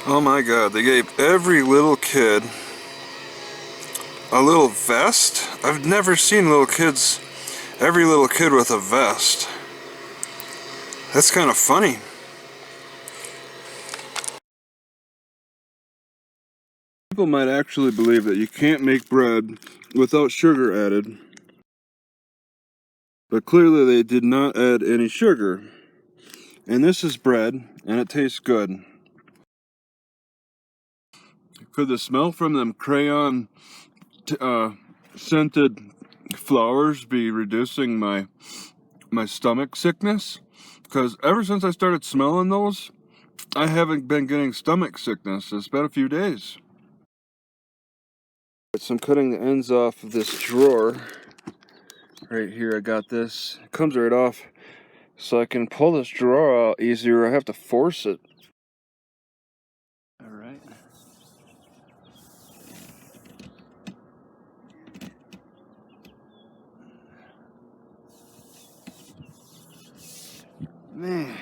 Oh my god, they gave every little kid a little vest? I've never seen every little kid with a vest. That's kind of funny. People might actually believe that you can't make bread without sugar added. But clearly they did not add any sugar. And this is bread, and it tastes good. Could the smell from them crayon scented flowers be reducing my stomach sickness? Because ever since I started smelling those, I haven't been getting stomach sickness. It's been a few days. So I'm cutting the ends off of this drawer. Right here I got this. It comes right off. So I can pull this drawer out easier. I have to force it. Alright. Man.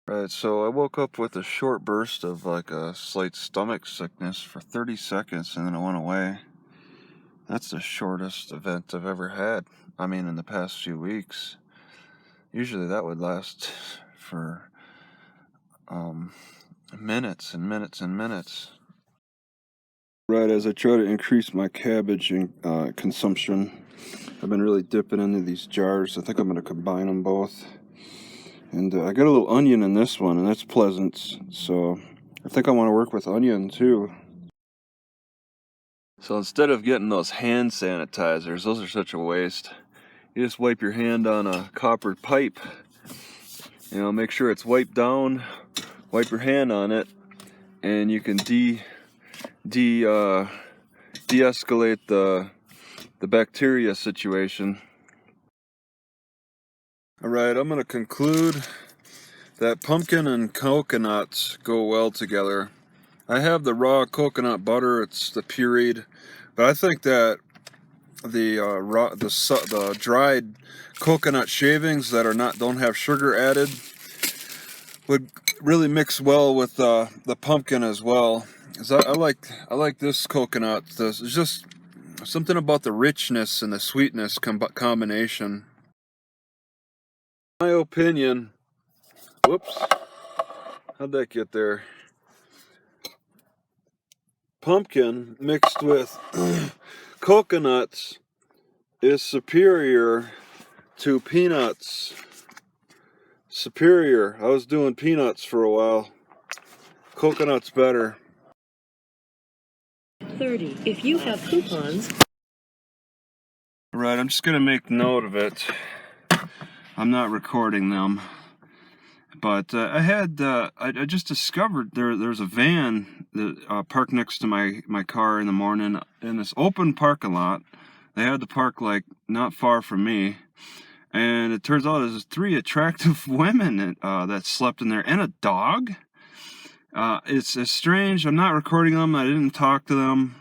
Right, so I woke up with a short burst of like a slight stomach sickness for 30 seconds and then it went away. That's the shortest event I've ever had. I mean, in the past few weeks. Usually that would last for minutes and minutes and minutes. Right, as I try to increase my cabbage consumption, I've been really dipping into these jars. I think I'm going to combine them both. And I got a little onion in this one, and that's pleasant. So I think I want to work with onion too. So instead of getting those hand sanitizers, those are such a waste. You just wipe your hand on a copper pipe. You know, make sure it's wiped down. Wipe your hand on it, and you can de-escalate the bacteria situation. Alright, I'm going to conclude that pumpkin and coconuts go well together. I have the raw coconut butter, it's the pureed, but I think that the dried coconut shavings that don't have sugar added would really mix well with the pumpkin as well. I like this coconut. It's just something about the richness and the sweetness combination. In my opinion, whoops, how'd that get there? Pumpkin mixed with coconuts is superior to peanuts. Superior. I was doing peanuts for a while. Coconut's better. 30. If you have coupons. Right, I'm just gonna make note of it. I'm not recording them. But I just discovered there's a van that parked next to my car in the morning in this open parking lot. They had to park like not far from me. And it turns out there's 3 attractive women that slept in there and a dog. It's strange. I'm not recording them. I didn't talk to them.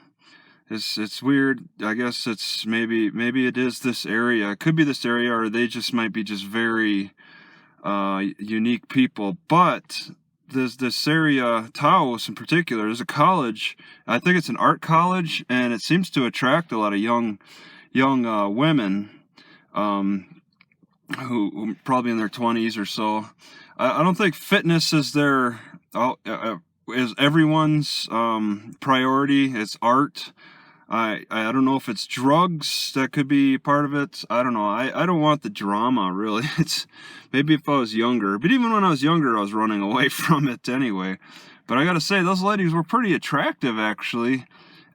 It's weird. I guess it's maybe it is this area. It could be this area, or they just might be just very unique people. But there's this area, Taos in particular. There's a college. I think it's an art college, and it seems to attract a lot of young women. Who probably in their 20s or so. I don't think fitness is is everyone's priority. It's art. I don't know if it's drugs that could be part of it. I don't know. I don't want the drama, really. It's maybe if I was younger. But even when I was younger, I was running away from it anyway. But I gotta say, those ladies were pretty attractive, actually.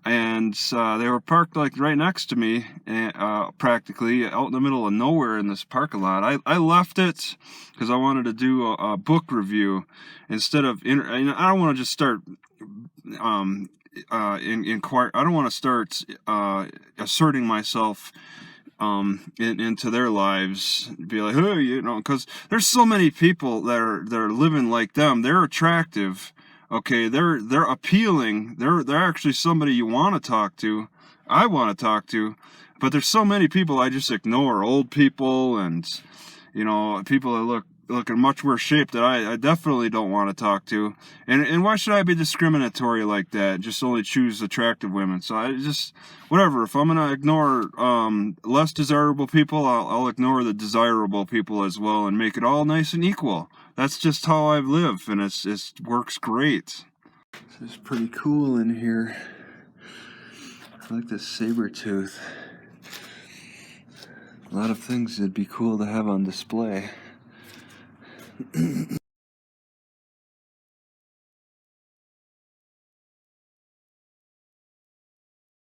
And they were parked like right next to me, practically out in the middle of nowhere in this parking lot. I left it because I wanted to do a book review instead of. I don't want to just start inquire. I don't want to start asserting myself into their lives. Be like, hey, you know, because there's so many people that are living like them. They're attractive. Okay, they're appealing. They're actually somebody you want to talk to. I want to talk to, but there's so many people I just ignore. Old people and, you know, people that look look in much worse shape that I definitely don't want to talk to. And why should I be discriminatory like that? Just only choose attractive women. So I just, whatever. If I'm gonna ignore less desirable people, I'll ignore the desirable people as well and make it all nice and equal. That's just how I live, and it works great. This is pretty cool in here. I like this saber tooth. A lot of things that'd be cool to have on display.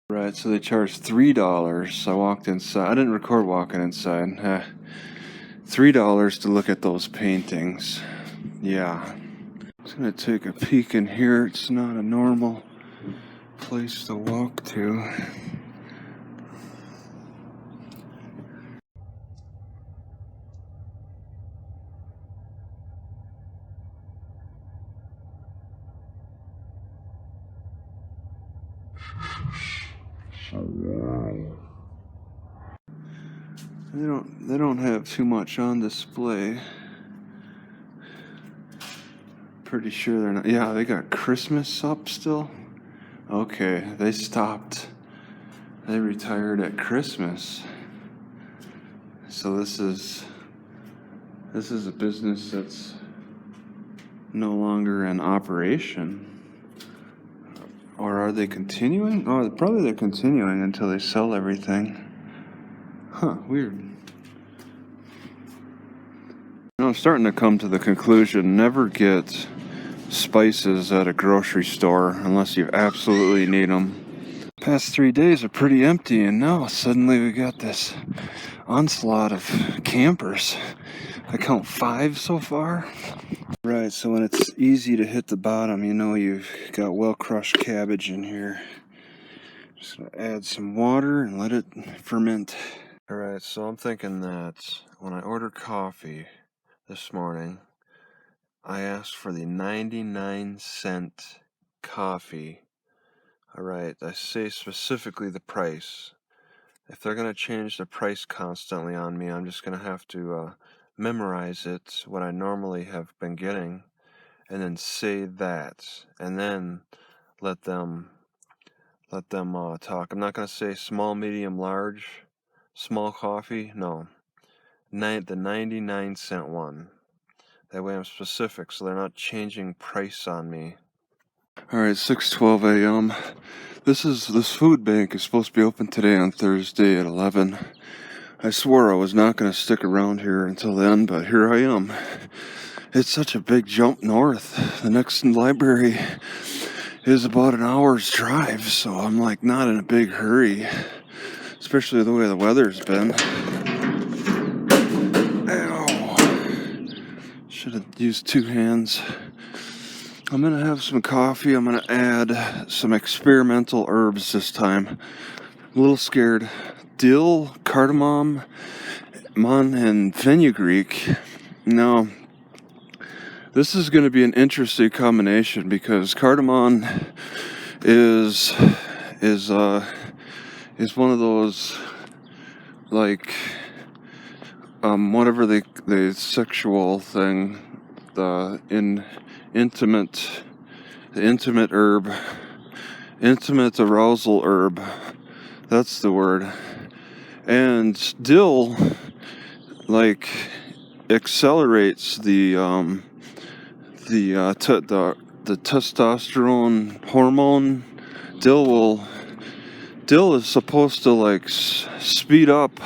Right, so they charged $3. I walked inside. I didn't record walking inside. $3 to look at those paintings. Yeah. I'm just gonna take a peek in here. It's not a normal place to walk to. They don't have too much on display. Pretty sure they're not. Yeah, they got Christmas up still. Okay, they stopped. They retired at Christmas. So this is a business that's no longer in operation. Or are they continuing? Oh, probably they're continuing until they sell everything. Huh, weird. I'm starting to come to the conclusion, never get spices at a grocery store unless you absolutely need them. Past 3 days are pretty empty, and now suddenly we got this onslaught of campers. I count 5 so far. Right, so when it's easy to hit the bottom, you know you've got well-crushed cabbage in here. Just gonna add some water and let it ferment. Alright, so I'm thinking that when I ordered coffee this morning, I asked for the 99-cent coffee. Alright, I say specifically the price. If they're going to change the price constantly on me, I'm just going to have to memorize it, what I normally have been getting, and then say that, and then let them talk. I'm not going to say small, medium, large, small coffee. No, the 99-cent one. That way I'm specific, so they're not changing price on me. Alright, 6:12 a.m. This food bank is supposed to be open today on Thursday at 11. I swore I was not going to stick around here until then, but here I am. It's such a big jump north. The next library is about an hour's drive, so I'm like not in a big hurry, especially the way the weather's been. Ow. Should have used 2 hands. I'm going to have some coffee. I'm going to add some experimental herbs this time. I'm a little scared. Dill, cardamom, and fenugreek. Now, this is going to be an interesting combination because cardamom is one of those, like, whatever the sexual thing, the intimate herb, intimate arousal herb. That's the word. And dill, like, accelerates the testosterone hormone. Dill is supposed to like speed up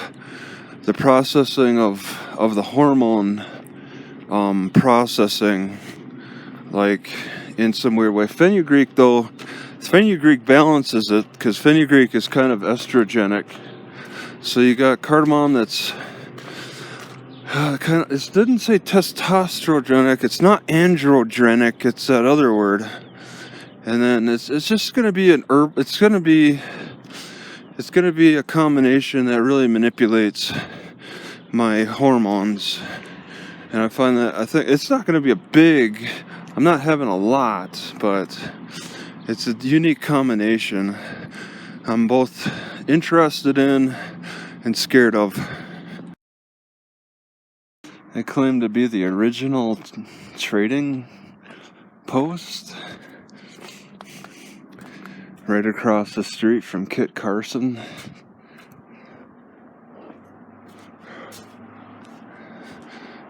the processing of the hormone processing, like in some weird way. Fenugreek balances it because fenugreek is kind of estrogenic. So you got cardamom that's it didn't say testosterogenic. It's not androgenic. It's that other word. And then it's just going to be an herb. It's going to be a combination that really manipulates my hormones. And I think it's not going to be a big. I'm not having a lot, but it's a unique combination. I'm both interested in and scared of. They claim to be the original trading post right across the street from Kit Carson.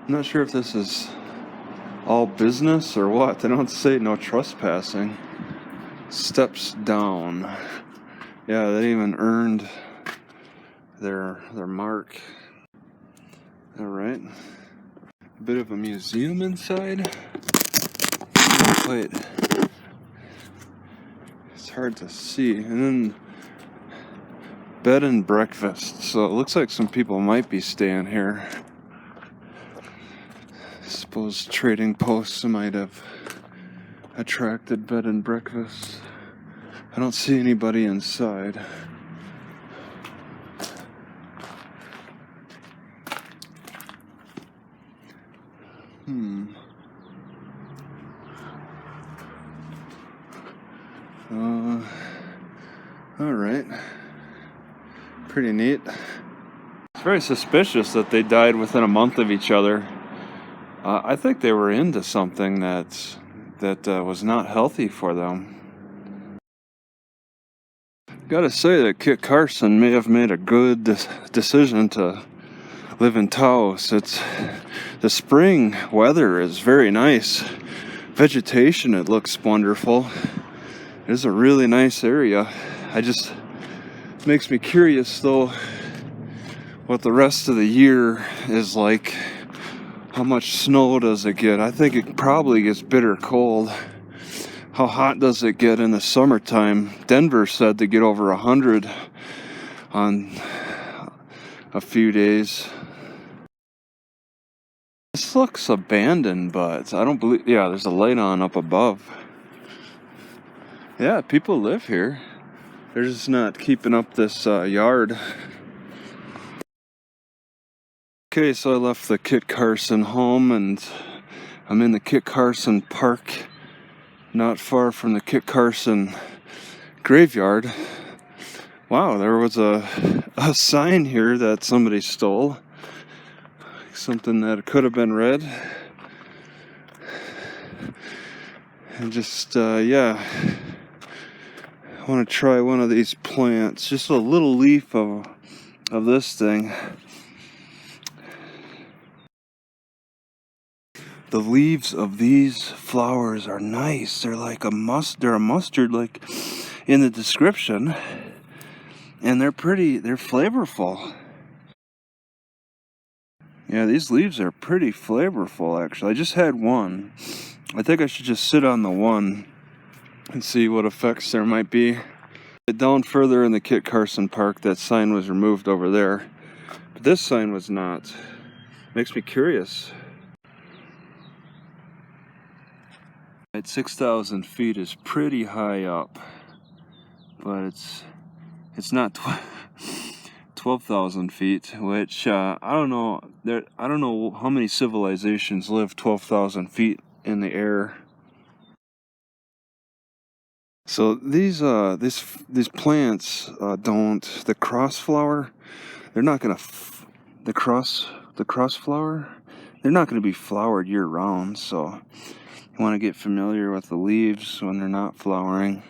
I'm not sure if this is all business or what. They don't say no trespassing. Steps down. Yeah, they even earned their mark. All right. A bit of a museum inside. Wait. It's hard to see. And then bed and breakfast. So it looks like some people might be staying here. I suppose trading posts might have attracted bed and breakfast. I don't see anybody inside. All right. Pretty neat. It's very suspicious that they died within a month of each other. I think they were into something that was not healthy for them. Gotta say that Kit Carson may have made a good decision to live in Taos. The spring weather is very nice. Vegetation, it looks wonderful. It is a really nice area. Makes me curious though what the rest of the year is like. How much snow does it get? I think it probably gets bitter cold. How hot does it get in the summertime? Denver said to get over 100 on a few days. This looks abandoned, but I don't believe... Yeah, there's a light on up above. Yeah, people live here. They're just not keeping up this yard. Okay, so I left the Kit Carson home and I'm in the Kit Carson Park, not far from the Kit Carson graveyard. Wow, there was a sign here that somebody stole. Something that could have been read. And just, yeah. I want to try one of these plants. Just a little leaf of this thing. The leaves of these flowers are nice. They're like they're a mustard, like in the description. And they're pretty, they're flavorful. Yeah, these leaves are pretty flavorful, actually. I just had one. I think I should just sit on the one and see what effects there might be. Down further in the Kit Carson Park, that sign was removed over there. But this sign was not. Makes me curious. At 6,000 feet is pretty high up. But it's not 12,000 feet, which I don't know. I don't know how many civilizations live 12,000 feet in the air. So these plants don't. The crossflower, they're not gonna. The crossflower, they're not gonna be flowered year round. So you want to get familiar with the leaves when they're not flowering.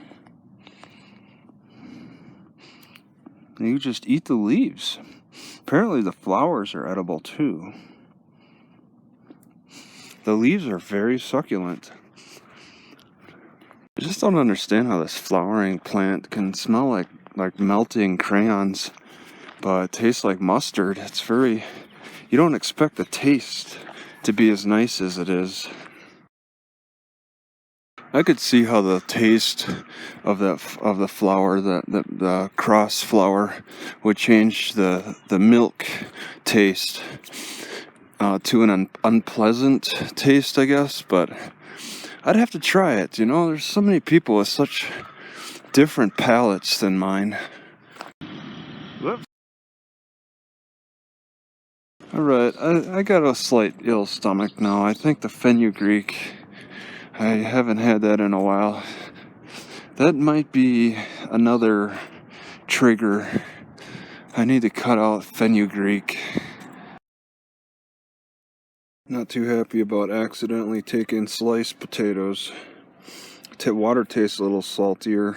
You just eat the leaves. Apparently the flowers are edible too. The leaves are very succulent. I just don't understand how this flowering plant can smell like melting crayons, but tastes like mustard. It's very... You don't expect the taste to be as nice as it is. I could see how the taste of the flower, the cross flower, would change the milk taste to an unpleasant taste, I guess. But I'd have to try it. You know, there's so many people with such different palates than mine. Whoops. All right, I got a slight ill stomach now. I think the fenugreek. I haven't had that in a while. That might be another trigger. I need to cut out fenugreek. Not too happy about accidentally taking sliced potatoes. Water tastes a little saltier.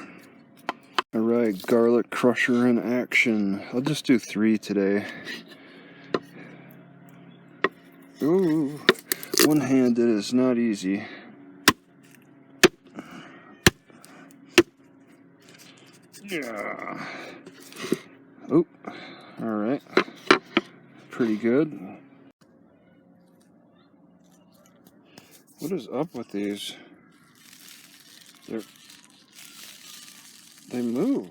Alright, garlic crusher in action. I'll just do 3 today. Ooh, one-handed is not easy. Yeah. Oh, alright. Pretty good. What is up with these? They move.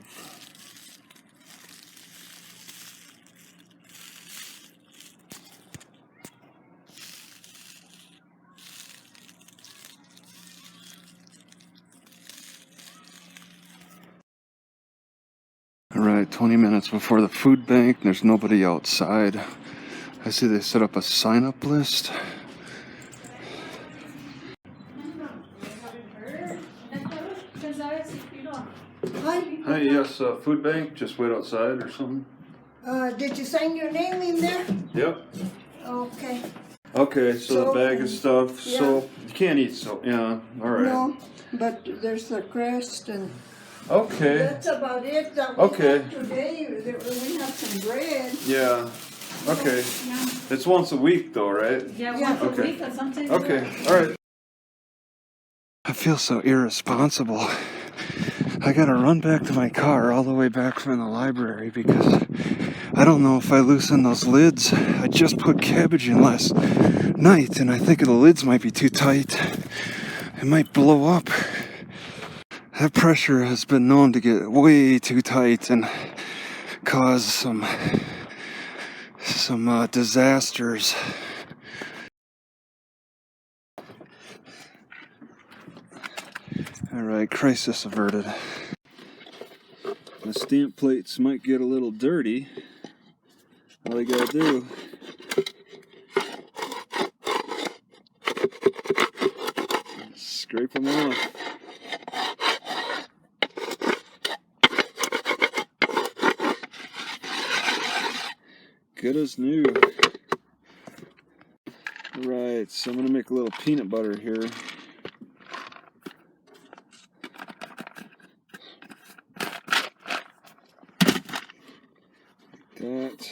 Alright, 20 minutes before the food bank. There's nobody outside. I see they set up a sign-up list. Hi, yes, food bank. Just wait outside or something. Did you sign your name in there? Yep. Okay. Okay, so the bag of stuff. Yeah. Soap. You can't eat soap. Yeah, alright. No, but there's the crest and Okay. that's about it that we Okay. have today. We have some bread. Yeah. Okay. Yeah, It's once a week though, right? yeah, Yeah. once a Okay. week or something. Okay, alright. I feel so irresponsible. I gotta run back to my car all the way back from the library because I don't know if I loosen those lids. I just put cabbage in last night and I think the lids might be too tight. It might blow up. That pressure has been known to get way too tight and cause some disasters. Alright, crisis averted. The stamp plates might get a little dirty. All I gotta do is scrape them off. Good as new. Right, so I'm gonna make a little peanut butter here. That.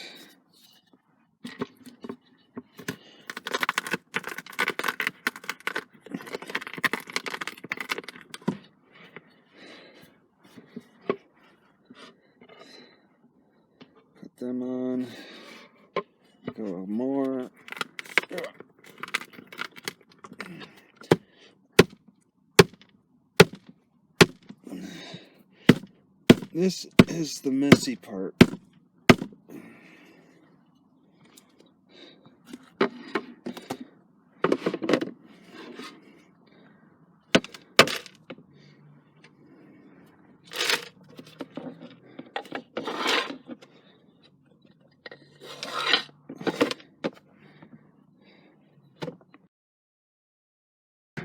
Put them on. Go more. This is the messy part.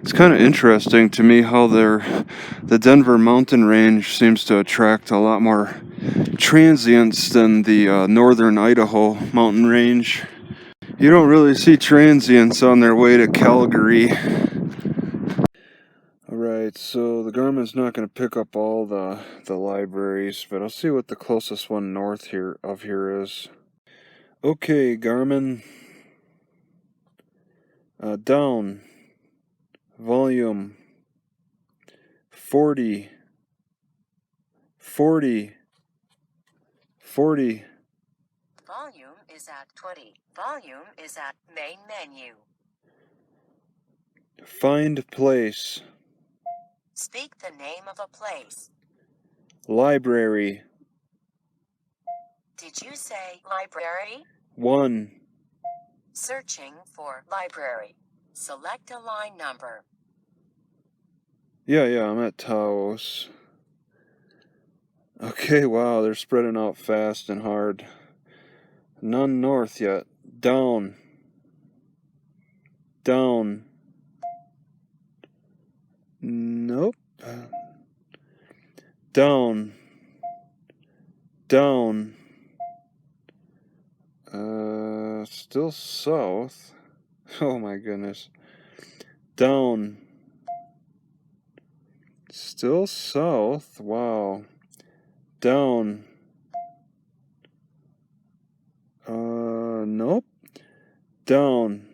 It's kind of interesting to me how the Denver mountain range seems to attract a lot more transients than the northern Idaho mountain range. You don't really see transients on their way to Calgary. Alright, so the Garmin's not going to pick up all the libraries, but I'll see what the closest one north here is. Okay, Garmin. Down. Volume 40 40 40. Volume is at 20. Volume is at main menu. Find place. Speak the name of a place. Library. Did you say library? 1. Searching for library. Select a line number. Yeah, I'm at Taos. Okay, wow, they're spreading out fast and hard. None north yet. Down. Down. Nope. Down. Down. Still south. Oh my goodness. Down. Still south. Wow. Down. Nope. Down.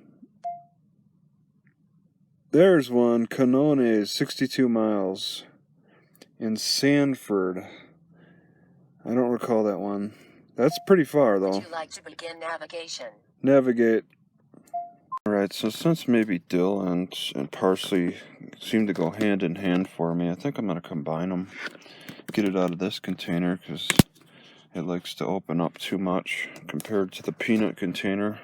There's one. Canone, 62 miles. In Sanford. I don't recall that one. That's pretty far, though. Would you like to begin navigation? Navigate. Alright, so since maybe dill and parsley seem to go hand in hand for me, I think I'm going to combine them. Get it out of this container because it likes to open up too much compared to the peanut container.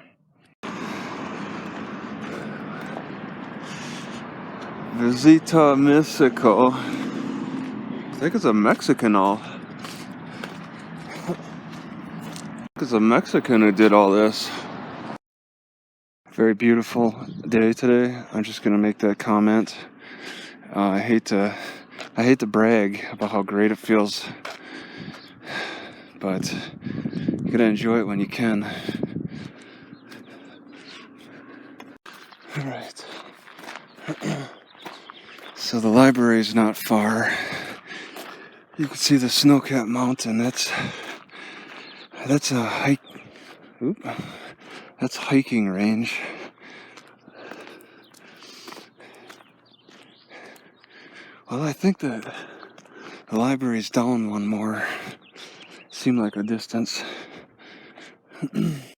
Visita Mexico. I think it's a Mexican-all. It's a Mexican who did all this. Very beautiful day today. I'm just gonna make that comment. I hate to brag about how great it feels, but you gotta enjoy it when you can. All right. So the library is not far. You can see the snow-capped mountain. That's a hike. Oop. That's hiking range. Well, I think that the library's down one more. Seemed like a distance.